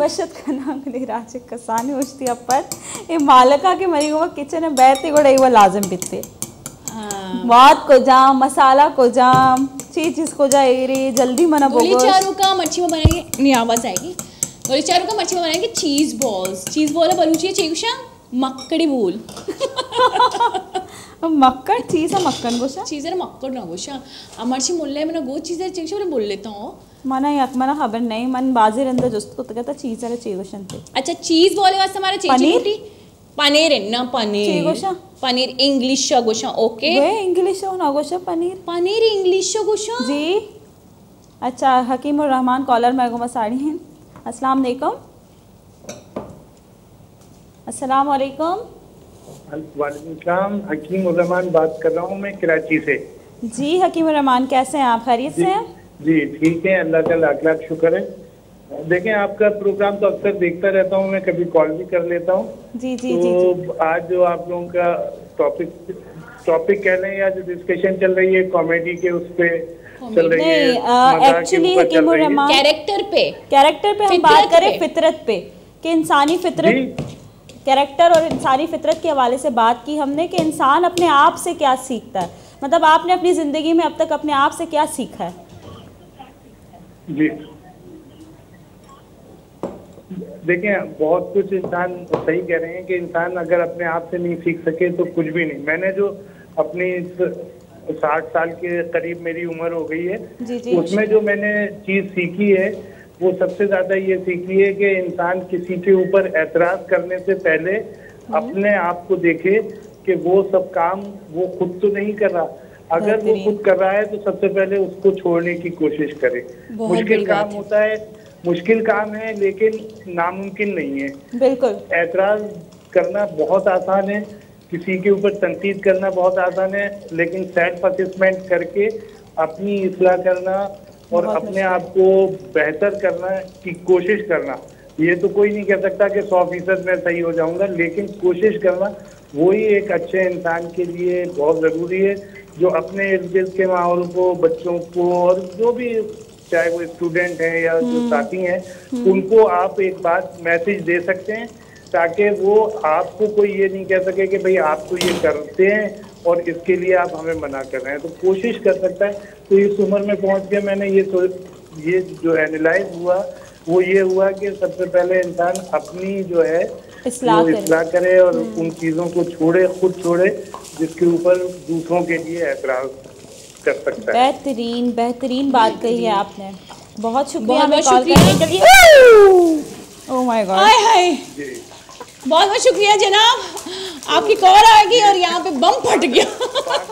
बशत कनांगली राज कसानी उश्ती अपन ये मालका के मरी हुआ किचन में बैठते गोड़ा ये लाजम बित्ते बात को जाम मसाला को जाम चीज को जा एरी जल्दी मना बोगो गोली चारू का मच्छी में बनाएंगे नहीं आवाज आएगी गोली चारू का मच्छी में बनाएंगे चीज बॉल बलूची है चेकुशा मक्कड़ी बोल मक्कड़ चीज है मक्कन गोशा चीज़ है मक्कड़ ना गोशा अमरची मुल्ले में ना गो चीज़ है चेकुशा बोले बोल लेता हूँ मना यक मना खबर नहीं मन बाजी रंदा जोस्त को तो कहता चीज है चेगोशन थे अच्छा चीज बोले वास्ते हमारा चीज पनीर है ना पनीर पनीर इंग्लिश गोशा ओके वे इंग्लिश हो ना गोशा पनीर इंग्लिश गोशा जी अच्छा हकीम उर रहमान कॉलर में गुमा साड़ी हैं अस्सलाम वालेकुम अस्सलाम वालेकुम वालेकुम सलाम हकीम उर रहमान बात कर रहा हूँ मैं कराची से जी हकीम उर रहमान कैसे हैं आप खैरियत से हैं जी ठीक है अल्लाह का लाख लाख शुक्र है देखें आपका प्रोग्राम तो अक्सर देखता रहता हूँ मैं कभी कॉल भी कर लेता हूँ जी जी तो जी आज जो आप लोगों का टॉपिक कह रहे हैं या जो डिस्कशन चल रही है कॉमेडी के उस पे चल रही है एक्चुअली हकीम उर रहमान कैरेक्टर पे हम बात करें फितरत पे कि इंसानी फितरत कैरेक्टर और इंसानी फितरत के हवाले से बात की हमने कि इंसान अपने आप से क्या सीखता है मतलब आपने अपनी ज़िंदगी में अब तक अपने आप से क्या सीखा है जी देखिए बहुत कुछ इंसान सही कह रहे हैं कि इंसान अगर अपने आप से नहीं सीख सके तो कुछ भी नहीं मैंने जो अपनी 60 साल के करीब मेरी उम्र हो गई है जी उसमें जो मैंने चीज़ सीखी है वो सबसे ज़्यादा ये सीखी है कि इंसान किसी के ऊपर एतराज़ करने से पहले अपने आप को देखे कि वो सब काम वो खुद तो नहीं कर रहा अगर वो खुद कर रहा है तो सबसे पहले उसको छोड़ने की कोशिश करे मुश्किल काम होता है मुश्किल काम है लेकिन नामुमकिन नहीं है बिल्कुल एतराज़ करना बहुत आसान है किसी के ऊपर तनकीद करना बहुत आसान है लेकिन सेल्फ असेसमेंट करके अपनी इस्लाह करना और अपने आप को बेहतर करना की कोशिश करना ये तो कोई नहीं कह सकता कि 100% मैं सही हो जाऊंगा लेकिन कोशिश करना वही एक अच्छे इंसान के लिए बहुत ज़रूरी है जो अपने इर्द गिर्द के माहौल को बच्चों को और जो भी चाहे वो स्टूडेंट हैं या जो साथी हैं उनको आप एक बात मैसेज दे सकते हैं ताकि वो आपको कोई ये नहीं कह सके कि भाई आप तो ये करते हैं और इसके लिए आप हमें मना कर रहे हैं तो कोशिश कर सकता है तो इस उम्र में पहुंच के मैंने ये जो एनालाइज हुआ वो ये हुआ कि सबसे पहले इंसान अपनी जो है इस्लाह करे और उन चीज़ों को छोड़े खुद छोड़े जिसके ऊपर दूसरों के लिए एतराज़ कर सकता है बेहतरीन बात कही है आपने बहुत शुक्रिया हमें कॉल करने के लिए ओह माय गॉड हाय बहुत बहुत शुक्रिया जनाब आपकी कॉल आएगी और यहाँ पे बम फट गया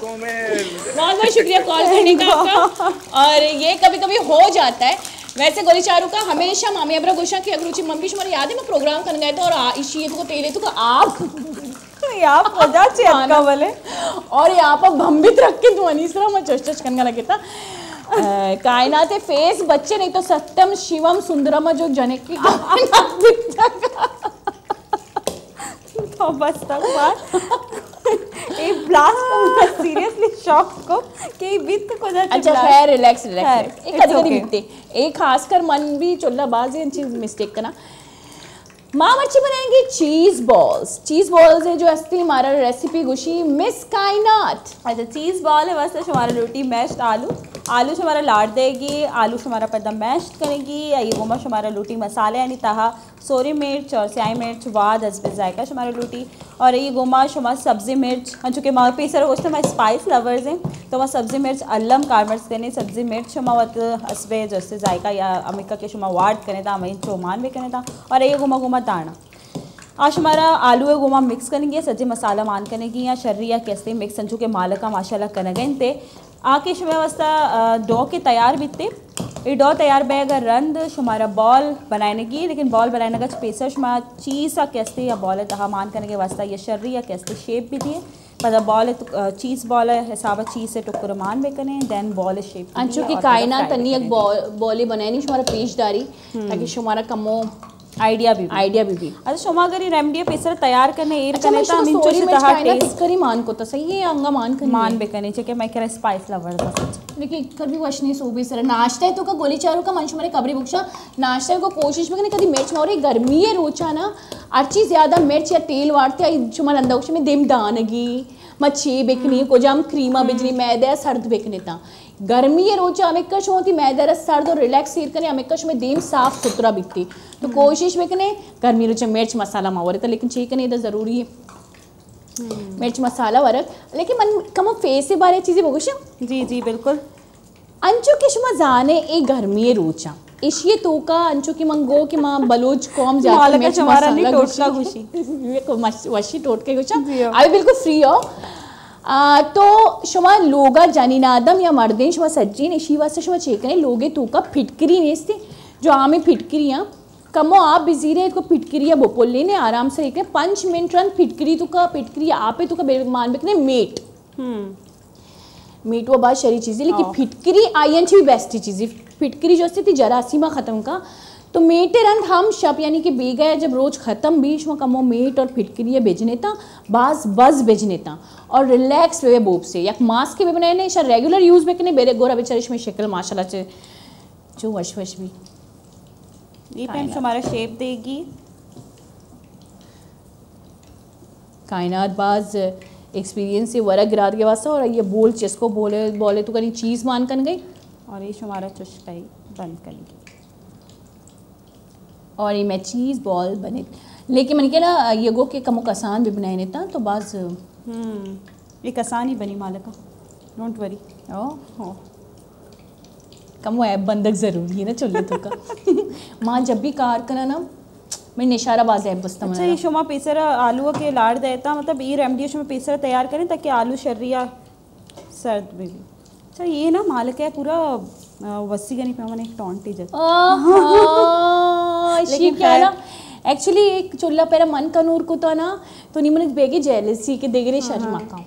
बहुत बहुत शुक्रिया कॉल करने का आपका और ये कभी कभी हो जाता है वैसे गोली चारू का हमेशा मामी अबरा गोशा की अगरुचि मम्मी शुमार याद है मैं प्रोग्राम करने गए थे और इशी तो तेले तो आप बोले और यहाँ पर भम्बित रख के ध्वनिसरा मैं चच करने लगे था कायनात फेस बच्चे नहीं तो सत्यम शिवम सुंदरम जो जने की तो बस तक बात एक ब्लास्ट सीरियसली शॉक को कि वित्त को अच्छा खैर रिलैक्स एक कभी बीतते एक खासकर मन भी चुल्ला बाजी चीज मिस्टेक करना माँ मच्छी बनाएंगे चीज बॉल्स है जो असली हमारा रेसिपी गुशी मिस कायनात अच्छा चीज बॉल है वैसे हमारा रोटी मैश्ड आलू से हमारा लाड़ देगी आलू से हमारा पैदा मैश्ड करेगी या ये गोमा हमारा लूटी मसाले यानी तहा सोरी मिर्च और स्याही मिर्च वाद हस्ब जायका हमारा लूटी और ये गोमा हमारा सब्ज़ी मिर्च चूँकि हमारे पेसर होते हमारे स्पाइस लवर्स हैं तो वहाँ सब्ज़ी मिर्च अल्लम कार्मर्स करने सब्ज़ी मिर्च हमारा हस्बे जैसे जायका या अमिका के शुमा वार्ड करने था वहीं चौमान भी करने था और ये गोमा दाना आज हमारा आलू है गोमा मिक्स करेंगे सज्जे मसाला मान करेंगी या शर्री या कैसे मिक्स संचू के मालका माशाल्लाह करेंगे इनते आके शुमा वास्ता डो के तैयार बीतते ये डो तैयार बेगा रंद हमारा बॉल बनाने की लेकिन बॉल बनाने का स्पेसर शुमा चीज़ सा कैसे या बॉल है तहा मान करने के वास्ता ये शर्री या कैसे शेप भी दिए मतलब बॉल है तो चीज़ बॉल है हिसाब चीज़ से टुकर मान भी करें देन बॉल है शेप अंचू की कायनात तन्नी एक बॉल बनानी हमारा पेशदारी ताकि हमारा कमो आइडिया भी अच्छा शोमा अगर ये रेमेडी पेसर तैयार करने एर करने ता हम इंचो से तहा टेस्ट करी मान को तो सही है अंगा मान कर मान बेकने छे के मैं करे स्पाइस लवर दा लेकिन कर भी वशनी सोबे सर नाश्ता है तो का गोली चारू का मंच मारे कबरी बुक्षा नाश्ता को कोशिश में कदी मिर्च मारे गर्मी है रोचा ना अर्ची ज्यादा मिर्च या तेल वाड़ते आई जुमन अंदौश में देम दानगी मच्छी बेकनी को जाम क्रीमा बिजली मैदा सर्द बेकने ता गर्मी है रोचा अमेकश होती मैदा सर्द और रिलैक्स सीर करने अमेकश में देम साफ सुथरा बिकती तो कोशिश बेकने गर्मी रोचा मिर्च मसाला मावरे था लेकिन चीज करने इधर जरूरी है मिर्च मसाला वरक लेकिन मन कम फेस से बारे चीजें बोगश जी बिल्कुल अंचो किशमा जाने ए गर्मी है रोचा इशिए तो का अंचो की मंगो कि मां बलोच कॉम जाके मिर्च मसाला टोटका खुशी वशी टोटके गुछा अभी बिल्कुल फ्री हो तो शुमा लोगा जानीनादम या मर्दें शुमा सज्जीन इसी वास्ते शुमा चेकने लोगे तो का फिटकरी नेस्ते जो आमे फिटकरियां कमो आप बिजी रहे को फिटकरिया बोपोले ने आराम से एक 5 मिनट रन फिटकरी तो का फिटकरी आपे तो का मान बेकने मेट मीट वो बात शरी चीज़ है लेकिन फिटकरी आईएनची भी बेस्ट चीज़ है फिटकरी जो थी जरासीमा ख़त्म का तो मेटे रंग हम शब यानी कि बे गया जब रोज ख़त्म बीच में कमो मेट और फिटकरी बेचने था बाज बज बेचने था और रिलैक्स वे बोब से या मास्क के भी बनाए ने शायद रेगुलर यूज़ में कने बेरे गोरा बेचारे इसमें शक्ल माशाल्लाह से जो वश भी ये पेन हमारा शेप देगी कायनात बाज एक्सपीरियंस से वरक गिरा के वास्ते और ये बोल जिसको बोले तो कहीं चीज़ मान कर गई और ये हमारा चुस्काई बंद करेंगे और ये मैं चीज़ बॉल बने लेकिन मन के ना ये गो के कमो कसान भी बनाए नेता तो बाज ये कसान ही बनी मालिका डोंट वरी ओ कमो ऐप बंदक ज़रूरी है ना चुल्ले तो का माँ जब भी कार करा ना मैं निशाराबाज ऐप बस्ता अच्छा ये शुमा पेसर आलू के लाड़ देता मतलब ये रेमडी शुमा पेसर तैयार करें ताकि आलू शर्रिया सर्द में भी अच्छा ये ना मालिक है पूरा वस्सी का नहीं पे मैंने एक टॉन्टी लेकिन क्या ना एक्चुअली एक चुल्ला पेरा मन कनूर को तो ना तो नहीं मन बेगे जेलसी के देगरे शर्मा का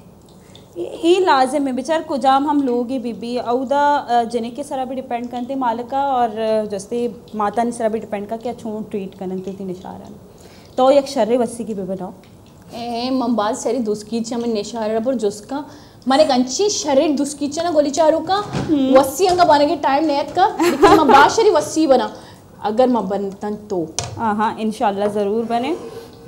ये लाजिम है बेचार कुजाम हम लोग ही बीबी औदा जने के सरा भी डिपेंड करते मालिका और जैसे माता ने सरा भी डिपेंड का क्या छूट ट्रीट करते थी निशारा तो एक शर्रे वस्सी की भी बनाओ ए मम्बाज सरी दुस्की चमन निशारा पर जुस्का माने कंची शरीर दुस्की चना गोली चारू का वस्सी अंगा बने के टाइम नेत का लेकिन मम्बाज शरी वस्सी बना अगर मैं बनतन तो हाँ इंशाल्लाह ज़रूर बने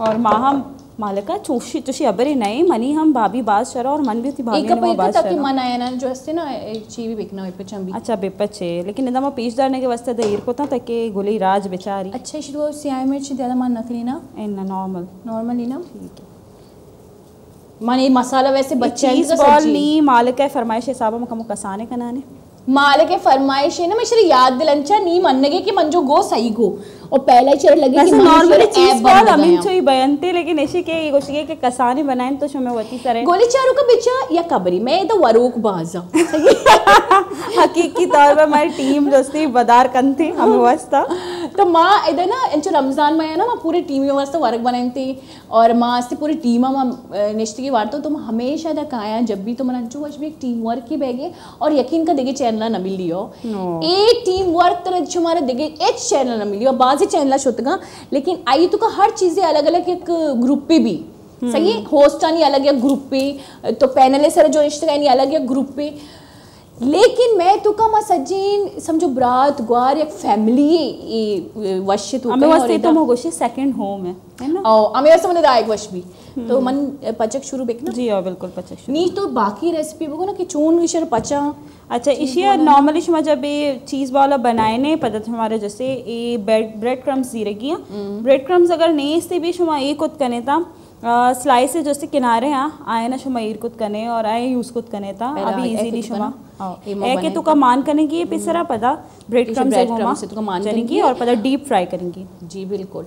और माँ हम मालिका चोशी चोशी अबरे नहीं मनी हम भाभी बात शरा और मन भी थी भाभी ने बात शरा ताकि मन आया ना जो हस्ते ना एक चीज भी बिकना पे चंबी अच्छा बेपचे लेकिन इधर मैं पीस डालने के वास्ते देर को था ताकि गोली राज बेचारी अच्छा शुरू सियाई मिर्च ज़्यादा मान नखरी ना इन्ना नॉर्मल ही ना ठीक है माने मसाला वैसे बच्चे चीज बॉल नहीं मालिक है फरमाइश हिसाब में कमो कसाने कनाने मालिक है फरमाइश है ना मैं शरी याद दिलंचा नहीं मनने के कि मंजो गो सही गो और पहला ही चढ़ लगी कि नॉर्मली चीज बॉल अमीन चोई बयनते लेकिन ऐसे के गोशी के कसाने बनाएं तो शमे वती सरे गोली चारू का बिचा या कबरी मैं तो वरोक बाजा हकीकी तौर पे हमारी टीम दोस्ती बदार कंती हमें वास्ता तो माँ इधर ना इंचो रमजान में है ना माँ पूरी टीम में वास्ते वर्क बनाई थी और माँ से पूरी टीम माँ निश्चित की वार्ता तो हमेशा तक आया जब भी तो मन अंचो भी एक टीम वर्क ही बैगे और यकीन का देखे चैनल न मिली हो एक टीम वर्क तरह जो हमारा देखे एक चैनल न मिली हो बाजी चैनल शोतगा लेकिन आई तो का हर चीज़ें अलग अलग एक ग्रुप पे भी सही है होस्ट आनी अलग एक ग्रुप पे तो पैनल सर जो रिश्ते अलग एक ग्रुप पे लेकिन मैं तो का सजीन समझो ब्रात ग्वार एक फैमिली वश तो हमें वास्ते तो मोगोशी सेकंड होम है ना ओ हमें वास्ते मन दायक वश भी तो मन पचक शुरू बेकना जी हां बिल्कुल पचक शुरू नहीं तो बाकी रेसिपी बगो ना कि चून विशर पचा अच्छा इशिया नॉर्मली शमा जब ये चीज़ वाला बनाए ने पता हमारे जैसे ये ब्रेड क्रम्स दी रही ब्रेड क्रम्स अगर नहीं से भी शुमा एक कुछ कने था स्लाइस जैसे किनारे यहाँ आए ना शुमा ईर कुछ कने और आए यूज कुछ कने था अभी इजीली शुमा एक के तो का मान करने की पिसरा पता ब्रेड क्रम्स से तो का मान करेंगी और पता डीप फ्राई करेंगी जी बिल्कुल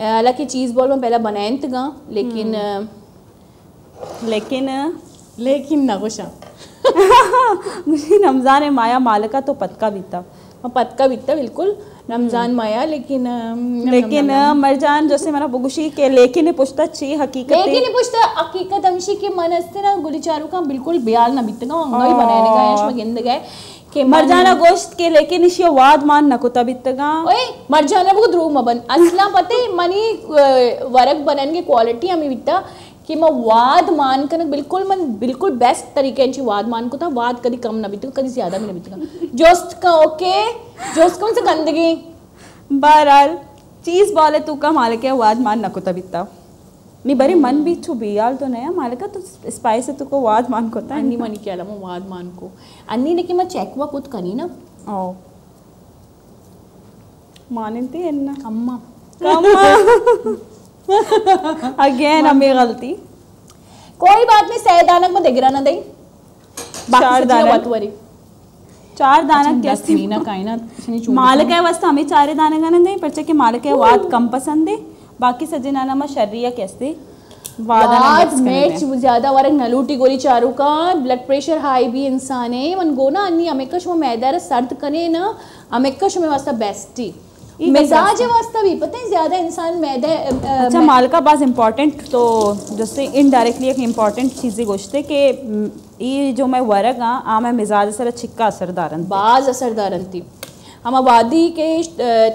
हालांकि चीज़ बॉल में पहला बनाए थे लेकिन ना कुछ मुझे रमज़ान माया मालिका तो पतका बीता बिल्कुल रमज़ान माया लेकिन मरजान जैसे मेरा बुगुशी के लेकिन पूछता ची हकीकत हमशी के मन हस्ते ना गुली चारू का बिल्कुल बयाल ना बीतगा अंगा ही बनाने का ऐश में गिंद गए के मरजाना गोश्त के लेकिन इशियो वाद मान नको तबितगा ओए मरजाना वो द्रू मबन असला पते मनी वरक बनन के क्वालिटी आम्ही वित्ता की मग वाद मान कन बिल्कुल बेस्ट तरीक्यांची वाद मान को था वाद कधी कम ना बीतगा कधी ज्यादा भी ना बीतगा जोस्त का ओके जोस्त कौन से गंदगी बहरहाल चीज बोले तू का मालिक वाद मान नको तबिता नी बरी मन भी छु बियाल तो नया मालिका तो स्पाइस है तुको वाद मान को ता अन्नी मनी क्या लमो वाद मान को अन्नी ने कि मैं चेक वा कुछ कनी ना ओ मानती है ना अम्मा अगेन हमें गलती कोई बात नहीं सैदानक में देगरा ना दई चार दानक वरी चार दानक कैसे मीना कायना मालिक है वस्त हमें चारे दाने गाने दे परचे के मालिक है वाद कम पसंद है बाकी सजना ना शर्रिया कैसे वाद मैच ज्यादा वरक नलूटी गोली चारू का ब्लड प्रेशर हाई भी इंसान है मन गो ना अन्नी अमेकश में मैदार सर्द कने ना अमेकश में वास्ता बेस्टी मिजाज वास्ता भी पता है ज्यादा इंसान मैदा अच्छा मालिका बाज इम्पोर्टेंट तो जैसे इनडायरेक्टली एक इम्पोर्टेंट चीज़ें गोश्ते कि ये जो मैं वरक आ मैं मिजाज सर छिक्का असरदारन बाज असरदारन थी हम आबादी के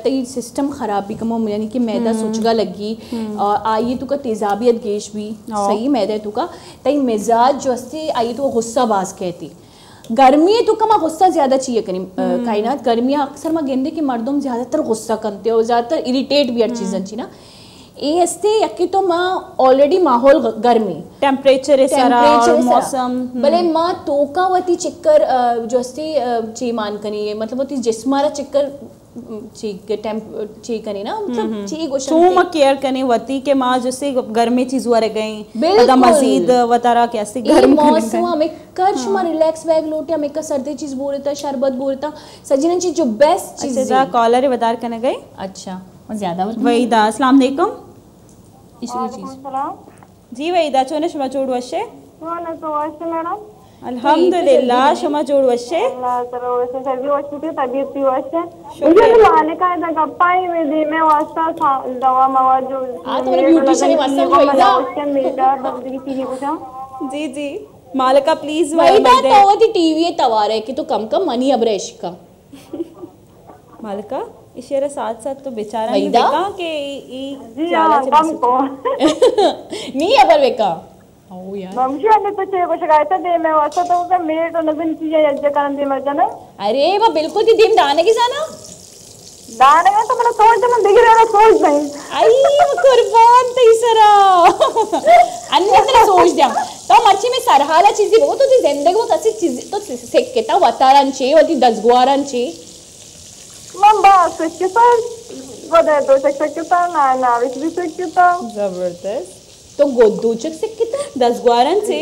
तई सिस्टम खराबी कमो यानी कि मैदा सुचगा लगी और आई तो का तेजाबियत गेश भी सही मैदा तो का तई मिजाज जो अस्ते आई तो गुस्सा बाज कहती गर्मी तो कमा गुस्सा ज्यादा चाहिए कनी कायनात गर्मियाँ अक्सर मैं गेंदे कि मर्दों ज्यादातर गुस्सा करते हो ज्यादातर इरिटेट भी हर चीज़न छी ना ये अस्ते यकी तो माँ ऑलरेडी माहौल गर्मी टेम्परेचर और मौसम भले माँ तोकावती चिक्कर जो अस्ते ची मान कनी मतलब वती जिस्मारा चिक्कर ची कनी ना मतलब ची गोशन तो माँ केयर कनी वती के माँ जैसे गर्मी चीज़ वारे गई अदा मजीद वतारा कैसे गर्म मौसम हमें कर्श में रिलैक्स बैग लोटे हमें का सर्दी चीज़ बोलता शरबत बोलता सजीना चीज़ जो बेस्ट चीज़ है कॉलर ही बता करने गई अच्छा वज़्यादा वहीदा अस्सलाम वालेकुम इसलिए चीज़ जी वहीदा चोने शुमा जोड़ वशे तो वैसे मैडम अल्हम्दुलिल्लाह शुमा जोड़ वशे अल्लाह ताला वैसे सर्दी वशे तबीयत भी वशे मुझे तो मालिक का इधर गप्पाई में दी मैं वास्ता था दवा मवाद जो तो मेरे ब्यूटिशियन वास्ता वहीदा उसके मेरा बंदी की चीज़ पूछा जी जी मालिका प्लीज वहीदा तो वो थी टीवी तवारे कि तो कम मनी अब्रेश का मालिका इशारे साथ साथ तो बेचारा नहीं देखा कि जी हाँ कम को नहीं अबर बेका ओ यार मम्मी ने तो चेक शिकायत दे मैं वास्ता तो का मेरे तो नजन चीजें यज्ञ करन दे मर जाना अरे वो बिल्कुल दी दिन दाने की जाना दाने में तो मैंने सोच तो मैं दिख रहा सोच नहीं आई कुर्बान तीसरा अन्य तरह सोच दिया तो मर्ची में सरहाला चीज़ी वो तो ती जिंदगी वो तसी चीज़ तो सेकेता वतारांचे वती दसगुआरांचे मम्मा सच्चे पर वदे तो सच्चे पर ना विच भी सच्चे पर जबरदस्त तो गोदूचक सेकेता 10 ग्वारन से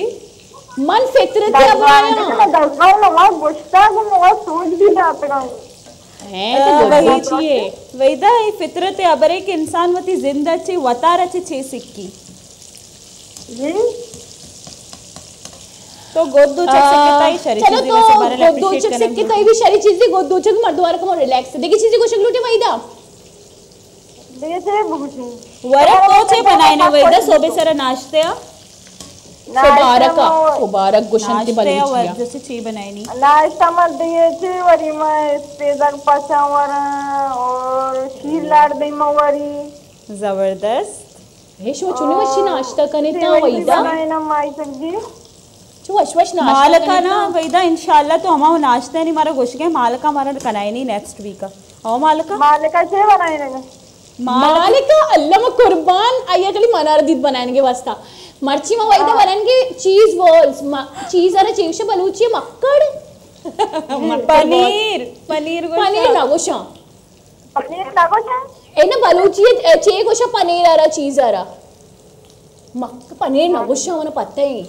मन फितरत अब आया मैं दस गाँव ना वहाँ गुस्सा को मैं सोच भी जाता हूँ है तो वही चाहिए वहीदा ये फितरत अबरे के इंसान वती जिंदा चे वतार चे छे सिक्की जी तो गोदूचक सेकेता ही शरी चलो चीजें वैसे बारे तो गोदूचक सेकेता ही भी शरी चीज़ी गोदूचक मर्दवार को रिलैक्स देखी चीज़ी को शक्लूटे वहीदा देखिए बहुत वरक को चे बनाए ने वहीदा सोबे सरा नाश्ते मुबारक गुशन की बनी नाश्ते जैसे ची बनाई नी नाश्ता मत दिए थे वरी मैं पेदक पचावर और शीर लाड़ दई मवरी जबरदस्त हे शो चुने वशी नाश्ता करने ता वहीदा बनाए ना माई सब्जी जो वश नाश्ता मालका ना वहीदा इंशाल्लाह तो हमारा नाश्ते नहीं मारा गोश के मालका हमारा कनाई नहीं नेक्स्ट वीक का ओ मालका मालिका से बनाए ना मालिका अल्लाह में कुर्बान आया कली मनारदीद बनाने के वास्ता मर्ची में वहीदा बनाएंगे चीज बॉल्स चीज अरे चीज बलूची मक्कड़ पनीर ना गोशा पनीर लागो छे ए ना बलूची चे गोशा पनीर अरा चीज अरा पनीर ना गोशा मने पता ही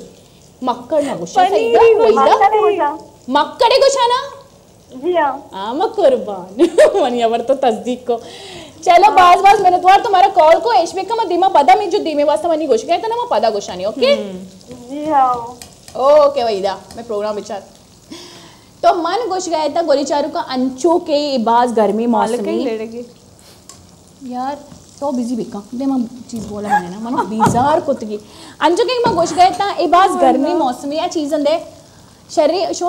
मक्कड़ ना गोशा सही वहीदा मक्कड़े गोशा ना जी हाँ आम कुर्बान मनिया वर तो तस्दीक को चलो बाज मिनटवार तुम्हारा कॉल को एशबे का मैं धीमा पदा में जो धीमे वास्ता मनी गोश गया था ना मैं पदा गोशानी ओके जी हाँ ओके वहीदा मैं प्रोग्राम विचार तो मन गोश गया था गोलीचारू का अंचो के बाज गर्मी मौसमी यार तो बिजी बेका दे मैं चीज बोला मैंने ना मनो बीजार कुतगी अंचो के मैं गोश गया था ए बाज गर्मी मौसमी या चीजन दे शरीर शो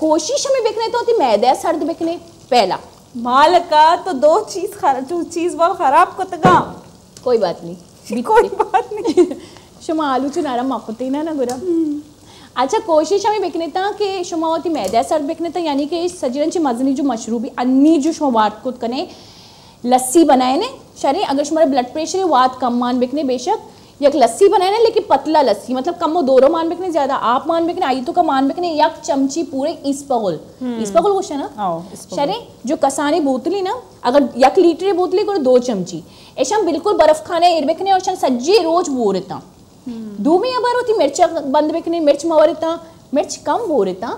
कोशिश हमें बिकने तो होती मैदा सर्द बिकने पहला मालका तो 2 चीज बॉल खराब को तगा कोई बात नहीं कोई बात नहीं शुमा आलू च नरम मापते ना गुरा अच्छा कोशिश हमें बिकने था कि शुमा होती मैदा सर्द बिकने था यानी कि सजरनची मजनी जो मशरूबी अन्नी जो शुमा वाट को कने लस्सी बनाए ने शरी अगर शुमारे ब्लड प्रेशर है वात कम मान बिकने बेशक एक लस्सी बनाए ना लेकिन पतला लस्सी मतलब कम दोरो मान बिकने ज्यादा आप मान बिकने आई तो का मान बिकने एक चमची पूरे इस्पगुल कुछ है ना शरे जो कसानी बोतली ना अगर 1 लीटर बोतली को 2 चमची ऐसा बिल्कुल बर्फ खाने एर बिकने और सज्जी रोज बोरता दूमी अबर होती मिर्च बंद बिकने मिर्च मवरता मिर्च कम बोरता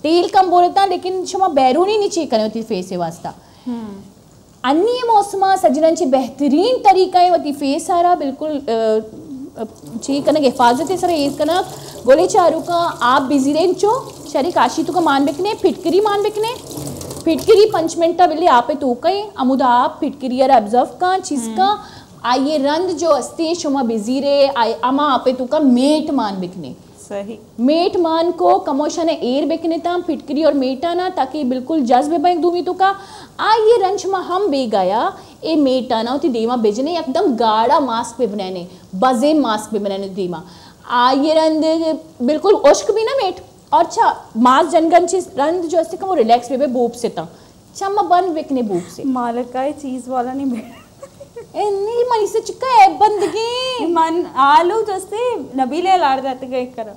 तेल कम बोरता लेकिन क्षमा बैरूनी नीचे करने होती फेस वास्ता अन्य मौसमा सजनची बेहतरीन तरीका है वती फेस सारा बिल्कुल ची कनक हिफाजत है सर एक कनक गोले चारू का आप बिजी रेंज चो शरी काशी तो का मान बिकने फिटकरी मान बिकने फिटकरी 5 मिनट बिल्ली आपे तो कई अमुदा आप फिटकरी यार ऑब्जर्व का चीज का आइए रंद जो अस्ते शुमा बिजी रे अमा आपे तो का मेट मान बिकने सही मेट मान को कमोशन एयर बेकने था फिटकरी और मेटा ना ताकि बिल्कुल जज्बे बैंक दूमी तो का आइए रंच में हम बे गया ए मेटा ना होती देमा बेजने एकदम गाढ़ा मास्क पे बनाने बजेन मास्क पे बनाने देमा आइए रंद बिल्कुल उश्क भी ना मेट और अच्छा मास्क जनगन चीज रंद जो अस्ते कमो रिलैक्स बे बूब से था चम्मा बन बेकने बूब से मालका ये चीज वाला नहीं बैठ ए नहीं मनी से चिक्का है बंदगी मन आलू जैसे नबीले लाड़ जाते गए करा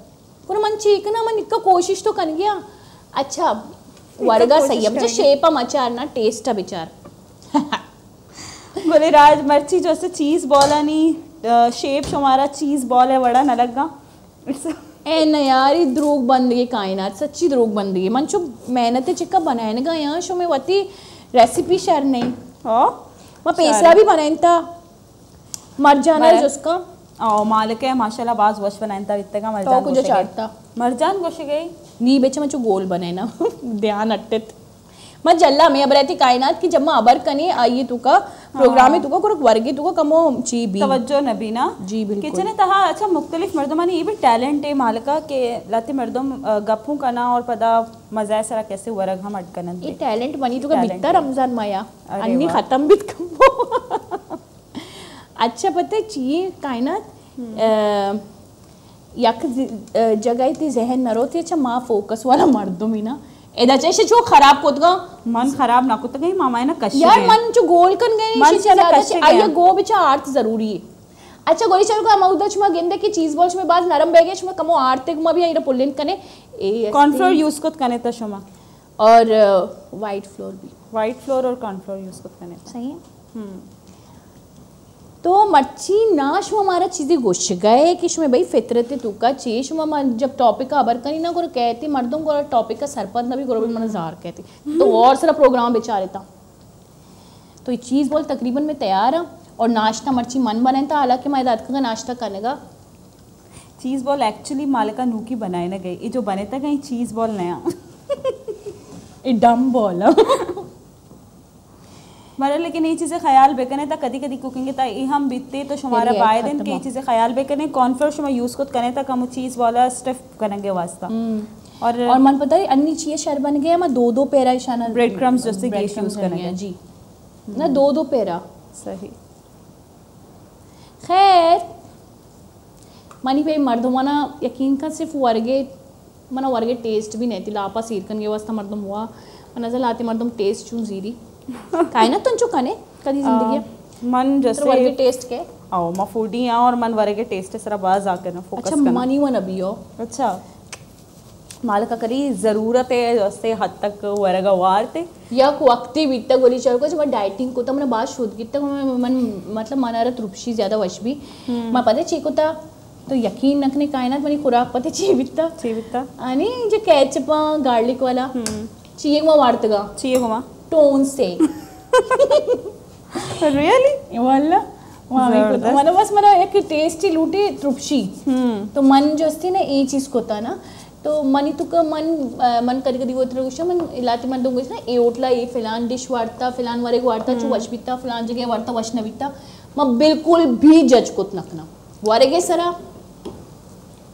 पर मन चीक ना मन इक्का कोशिश तो कर गया अच्छा वर्गा सही है शेप मचार ना टेस्ट विचार बोले राज मर्ची जैसे चीज बॉल नहीं शेप हमारा चीज बॉल है बड़ा न लगा ए न यार ये द्रोग बंदगी कायनात सच्ची द्रोग बंदगी मन चुप मेहनत चिक्का बनाए ना यहाँ शो में वती रेसिपी शेयर नहीं हाँ मैं पेसरा भी बनाए था मर जाना है जिसका ओ मालिक है माशाल्लाह बाज वश बनाए था इतने का तो कुछ चाटता मरजान गोश गई नी बेचे मैं गोल बनाए ना ध्यान अट्टित मैं जल्ला में अब रहती कायनात की जब मैं अबर कने आइए तू का प्रोग्राम है तू का कुछ वर्गे तू का कमो ची भी तवज्जो नबी ना जी बिल्कुल किचन है तहा अच्छा मुख्तलिफ मर्दमानी ये भी टैलेंट है मालिका के लाते मर्दम गप्पू करना और पता मजा है सारा कैसे वर्ग हम अटकन ये टैलेंट बनी तू का बिकता रमजान माया अन्नी खत्म बित कमो अच्छा पता है ची कायनात यक जगह ती जहन नरो थी अच्छा माँ फोकस वाला मर्दम ही ना एदा चेशे जो खराब कोतगा मन खराब ना कोतगा ही मामा ना कश यार मन जो गोल कन गए मन चला कश आइए गो बिचा आर्थ जरूरी है अच्छा गोली चल को अमाउदा छमा गेंदे की चीज बॉल्स में बाज नरम बैगे छमा कमो आर्थिक में भी आइरा पुलिन कने ए कॉर्नफ्लोर यूज कोत कने त शमा और वाइट फ्लोर और कॉर्नफ्लोर यूज कोत कने सही है तो मच्छी नाश हमारा चीज़ें घुस गए कि मैं भाई फितरत तुका चीज जब टॉपिक का अबर करी ना को कहती मर्दों को टॉपिक का सरपंच ना भी करो मन जार कहती तो और सारा प्रोग्राम बेचारे था तो ये चीज़ बोल तकरीबन में तैयार है और नाश्ता मच्छी मन बनाए था हालांकि मैं रात का नाश्ता करने का चीज़ बॉल एक्चुअली मालिका नू की बनाए ना गई ये जो बने था कहीं चीज़ बॉल नया ये डम बॉल मरे लेकिन ये चीज़ें ख्याल बेकने था कदी कदी कुकिंग था ये हम बीतते तो हमारा पाए दिन की चीज़ें ख्याल बेकने कॉर्नफ्लोर शुमा यूज़ को करने था कम चीज़ वाला स्टफ करेंगे वास्ता और मन पता है अन्नी चीज़ शर बन गया मैं 2 पेरा इशाना ब्रेड क्रम्स जैसे गेश यूज़ करेंगे जी ना 2 पेरा सही खैर मनी पे मर्दमाना यकीन का सिर्फ वर्गे टेस्ट भी नहीं थी लापा सीरकन के वास्ता मर्दम हुआ नजर आते मर्दम टेस्ट चूं जीरी काय ना तुम चुकाने कदी जिंदगी मन जैसे वर्गे टेस्ट के आओ मैं फूडी हां और मन वर्गे टेस्ट सरा बाज आकर ना फोकस अच्छा मनी वन अभी हो अच्छा मालिका करी ज़रूरत है जैसे हद तक वर्गा वार थे या वक्ती बीतता गोली चल को जब डाइटिंग को तो मैंने बात शुद्ध की तक मन मतलब मनारत रुपशी ज़्यादा वश भी मैं पता चीको था तो यकीन रखने कायनात मनी खुराक पते चीविता आणि जे केचप गार्लिक वाला चीए में वार्तगा चीए गुमा टोन से रियली वाला मन बस मना एक टेस्टी लूटी तृप्शी तो मन जो असती ना ये चीज को था ना तो मनी तुका मन कधी कधी होत रहुशा मन इलाती मन दोंगस ना ए ओटला ए फिलान डिश वार्ता फिलान वारे वार्ता चु वशबिता फिलान जगह वार्ता वशनविता म बिल्कुल भी जज कोत नकना वारेगे सरा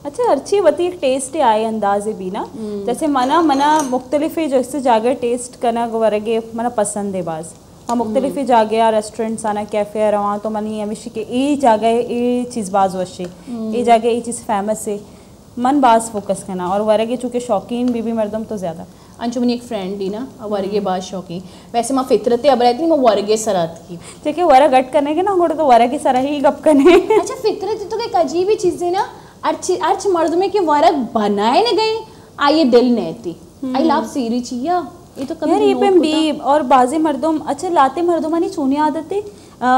अच्छा अच्छी बती एक टेस्ट आए अंदाजे भी ना जैसे मना मुख्तलिफ जैसे जागे टेस्ट करना वरगे मना पसंद है बाज हाँ मुख्तलिफ जागे रेस्टोरेंट्स आना कैफ़े रवा तो मनी हमेशा के ये जगह ये चीज़ बाज वशे ये जगह ये चीज़ फेमस है मन बाज फोकस करना और वरगे चूँकि शौकीन बीबी मर्दम तो ज़्यादा अंचु मनी एक फ्रेंड ही ना वर्गे बात शौकीन वैसे माँ फितरते अब रहती मैं वर्गे सरात की ठीक है वरा गट करने के ना गोड़े तो वरा की सरा ही गप करने अच्छा फितरत तो एक अजीब ही चीज़ है ना अर्च मर्द में के वरक बनाए न गए आइए दिल नहती आई लाभ सीरी चिया ये तो कभी ये पे भी और बाजे मर्दों अच्छा लाते मर्दों मानी चूनी आदत है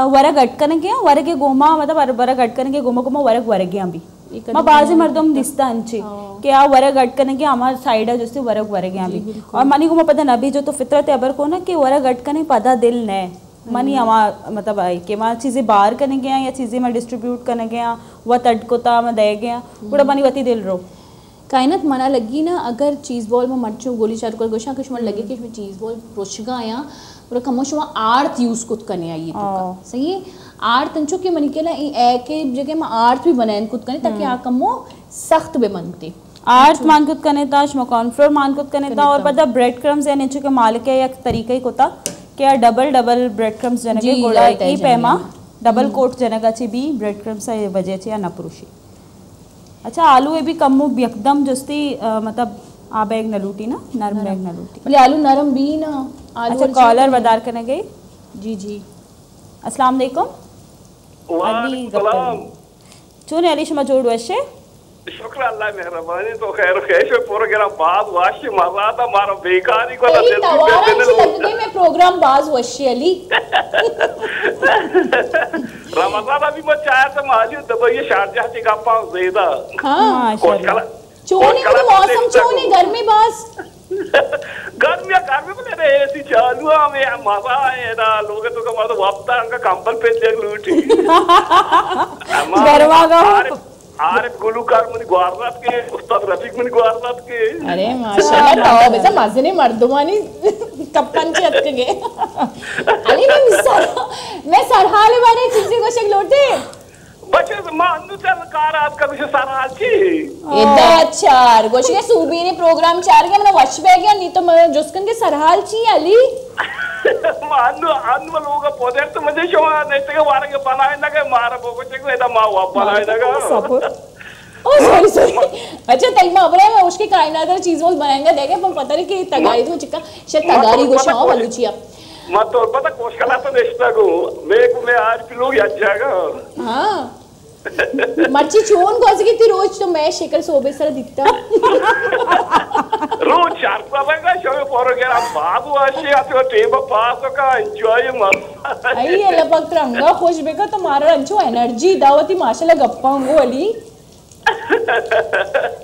वरा गट करने के वरा के गोमा मतलब वरा गट करने के गोमा गोमा वरक वरगे भी माँ बाजे मर्दों दिसता अंचे कि आ वरक गट करने के हमारे साइड है जैसे वरक वरगे भी और मानी को पता नबी जो तो फितरत अबर को ना कि वरा गट करने पता दिल न मनी हमारा मतलब आई कि वहाँ चीज़ें बाहर करने गया या चीज़ें मैं डिस्ट्रीब्यूट करने गया वह तटकोता मैं दे गया पूरा मनी वती दिल रो कायनत मना लगी ना अगर चीज़ बॉल में मर्चो गोली चार कर गोशा कुछ मन लगे कि इसमें चीज़ बॉल रोशगा आया पूरा कमोश वहाँ आर्थ यूज़ कुछ करने आई है तो सही है आर्थ अंचो के मनी के ना एक जगह में आर्थ भी बनाए कुछ करने ताकि आ कमो सख्त बे मनते आर्थ मान कुछ करने था शमा कॉर्नफ्लोर मान कुछ करने था और पता ब्रेड क्रम्स या नीचे के मालिक है या तरीका ही कोता क्या डबल ब्रेड क्रम्स जनके गोड़ा ई पैमा डबल कोट जनका ची भी ब्रेड क्रम्स ये वजह ची या नपुरुषी अच्छा आलू ये भी कम एकदम जस्ती मतलब आ बैग नलूटी ना नरम बैग नलूटी मतलब आलू नरम भी ना आलू अच्छा कॉलर बदार करने गई जी अस्सलाम वालेकुम अली चूने अली शमा जोड़ वैसे शुक्र अल्लाह मेहरबानी तो खैर कैसे प्रोग्राम बाज वाशी मजा था मारो बेकारी को तेरी तवारा अच्छी लगती मैं प्रोग्राम बाज वाशी अली रमजान अभी मैं चाहे तो माली तो ये शारजाह से गप्पा ज़्यादा हाँ माशाल्लाह चोने को मौसम चोने गर्मी बाज गर्मी में रहे ऐसी चालू है मजा है ना लोग तो का मतलब वापता उनका कंबल पे देख लूटी गरवा का आरे गुलूकार मुनी ग्वारनाथ के उस्ताद रफीक मुनी ग्वारनाथ के अरे माशाल्लाह तावा बेटा मजे ने मर्दमानी कप्तान चत के गए अली मैं सरहाले वाले चीजें को शक लोटे बच्चे मानू चल कार आज का विषय सरहाल छी इतना अच्छा गोशी के सूबी ने प्रोग्राम चार के मैंने वश पे गया नहीं तो मैं जुस्कन के सरहाल छी अली मानू लोग पौधे तो मुझे शो नहीं तो वार के बनाए ना के मार बोको चेक लेता माँ वाप बनाए ना का ओ सॉरी अच्छा तई में अबरे में उसकी कायनात चीज वो बनाएंगे देखे पर पता नहीं कि तगारी तो चिक्का शायद तगारी गोशा हो बलूचिया मत तो पता कोश कला तो देशता को मैं आज भी लोग याद जाएगा हाँ मर्ची चोन कोसी की थी रोज तो मैं शिकल सोबे सर दिखता रोज चार पाएगा शो प्रोग्राम बात वाशी आते टेबल पास का एंजॉय मत आई ये लपक रंगा खुश बेका तुम्हारा अंचो एनर्जी दावती माशाल्लाह गप्पा होंगो अली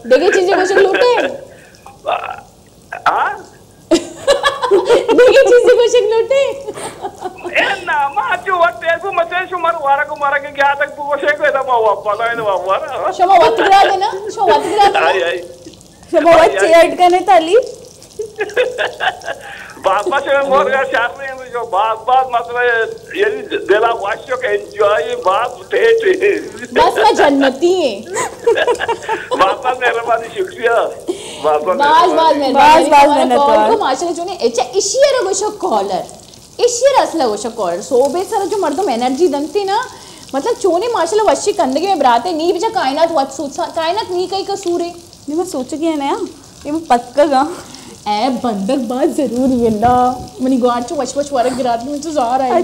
देखे चीजें कुछ लूटे हाँ देखे चीजें कुछ लूटे ए ना माँ जो वटे को मचे शुमार वारा के क्या तक वो शेक है ना वापा ना है वापा शमा वतरा देना शमा वतरा आई शमा वच्चे ऐड करने ताली बात से मोर का चार में जो बात मतलब ये दिला वाशियों का एंजॉय बात टेट बस मैं जन्नती है बात मेहरबानी शुक्रिया बाज मेहनत माशाल्लाह जोने अच्छा इशियर गोशो कॉलर इशियर असला गोशो कॉलर सोबे सर जो मर्दम एनर्जी दंती ना मतलब चोने माशाल्लाह वशी कंदगे में बराते नी बिचा कायनात वत सूत कायनात नी कई कसूर है नहीं मैं सोच के ना ये मैं पक्का ए बंदक बात जरूर है ना मनी ग्वार चो वच वरक गिरात में तो जार है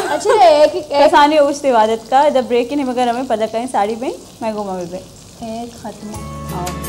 अच्छा है कि आसानी उस इबादत का जब ब्रेक नहीं मगर हमें पता करें साड़ी में मैं घुमा में एक खत्म आओ